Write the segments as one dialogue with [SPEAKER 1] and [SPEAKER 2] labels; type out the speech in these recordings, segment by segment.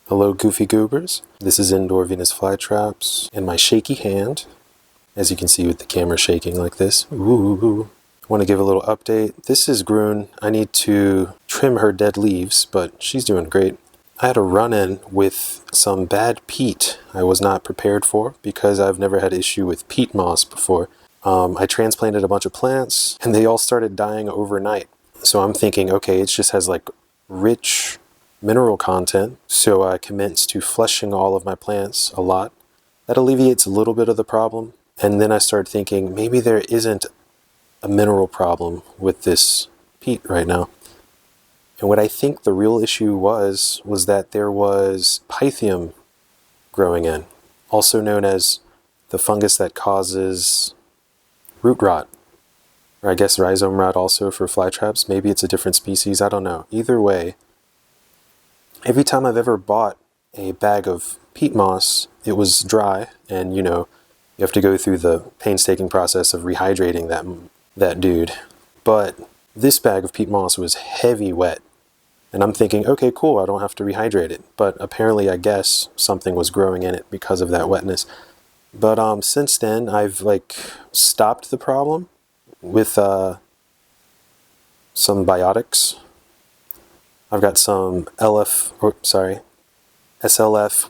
[SPEAKER 1] Hello Goofy Goobers, this is indoor Venus flytraps in my shaky hand, as you can see with the camera shaking like this. Ooh. I want to give a little update. This is Groon. I need to trim her dead leaves, but she's doing great. I had a run-in with some bad peat I was not prepared for because I've never had issue with peat moss before. I transplanted a bunch of plants and they all started dying overnight. So I'm thinking, okay, it just has like rich mineral content, so I commenced to flushing all of my plants a lot. That alleviates a little bit of the problem, and then I started thinking maybe there isn't a mineral problem with this peat right now. And what I think the real issue was that there was pythium growing in, also known as the fungus that causes root rot, or I guess rhizome rot also for flytraps. Maybe it's a different species, I don't know. Either way, every time I've ever bought a bag of peat moss, it was dry, and you have to go through the painstaking process of rehydrating that dude. But this bag of peat moss was heavy wet, and I'm thinking, okay, cool, I don't have to rehydrate it. But apparently, I guess something was growing in it because of that wetness. But since then, I've stopped the problem with some biotics. I've got some SLF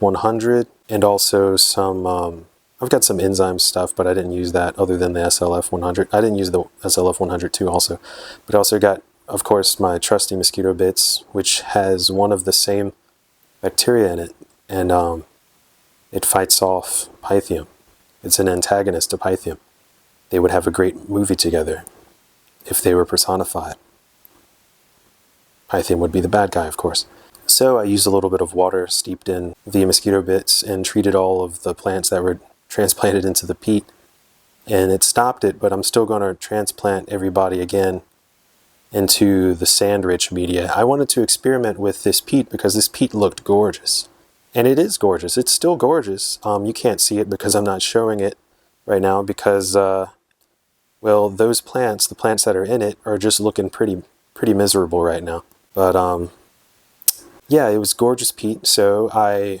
[SPEAKER 1] 100, and also some, I've got some enzyme stuff, but I didn't use that other than the SLF 100. I didn't use the SLF 100 too also. But I also got, of course, my trusty mosquito bits, which has one of the same bacteria in it, and it fights off pythium. It's an antagonist to pythium. They would have a great movie together if they were personified. Pythium would be the bad guy, of course. So I used a little bit of water steeped in the mosquito bits and treated all of the plants that were transplanted into the peat. And it stopped it, but I'm still going to transplant everybody again into the sand-rich media. I wanted to experiment with this peat because this peat looked gorgeous. And it is gorgeous. It's still gorgeous. You can't see it because I'm not showing it right now because, well, those plants, the plants that are in it, are just looking pretty miserable right now. But yeah, it was gorgeous peat. So I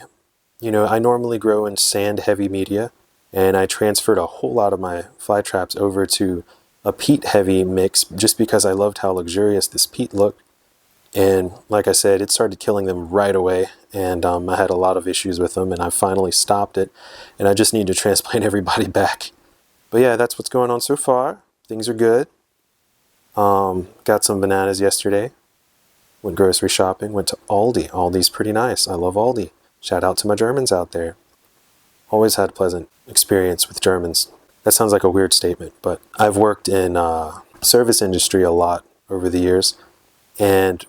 [SPEAKER 1] normally grow in sand-heavy media, and I transferred a whole lot of my fly traps over to a peat-heavy mix just because I loved how luxurious this peat looked. And like I said, it started killing them right away, and I had a lot of issues with them, and I finally stopped it, and I just need to transplant everybody back. But yeah, that's what's going on so far. Things are good. Got some bananas yesterday. Went grocery shopping, went to Aldi. Aldi's pretty nice. I love Aldi. Shout out to my Germans out there. Always had a pleasant experience with Germans. That sounds like a weird statement, but I've worked in service industry a lot over the years, and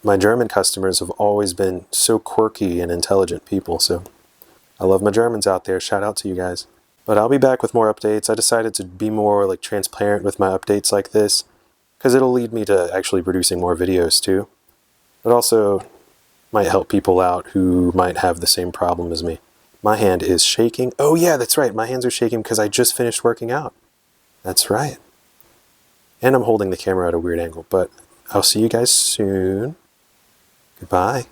[SPEAKER 1] my German customers have always been so quirky and intelligent people, so I love my Germans out there. Shout out to you guys. But I'll be back with more updates. I decided to be more transparent with my updates like this because it'll lead me to actually producing more videos too. But also might help people out who might have the same problem as me. My hand is shaking. Oh yeah, that's right. My hands are shaking because I just finished working out. That's right. And I'm holding the camera at a weird angle, but I'll see you guys soon. Goodbye.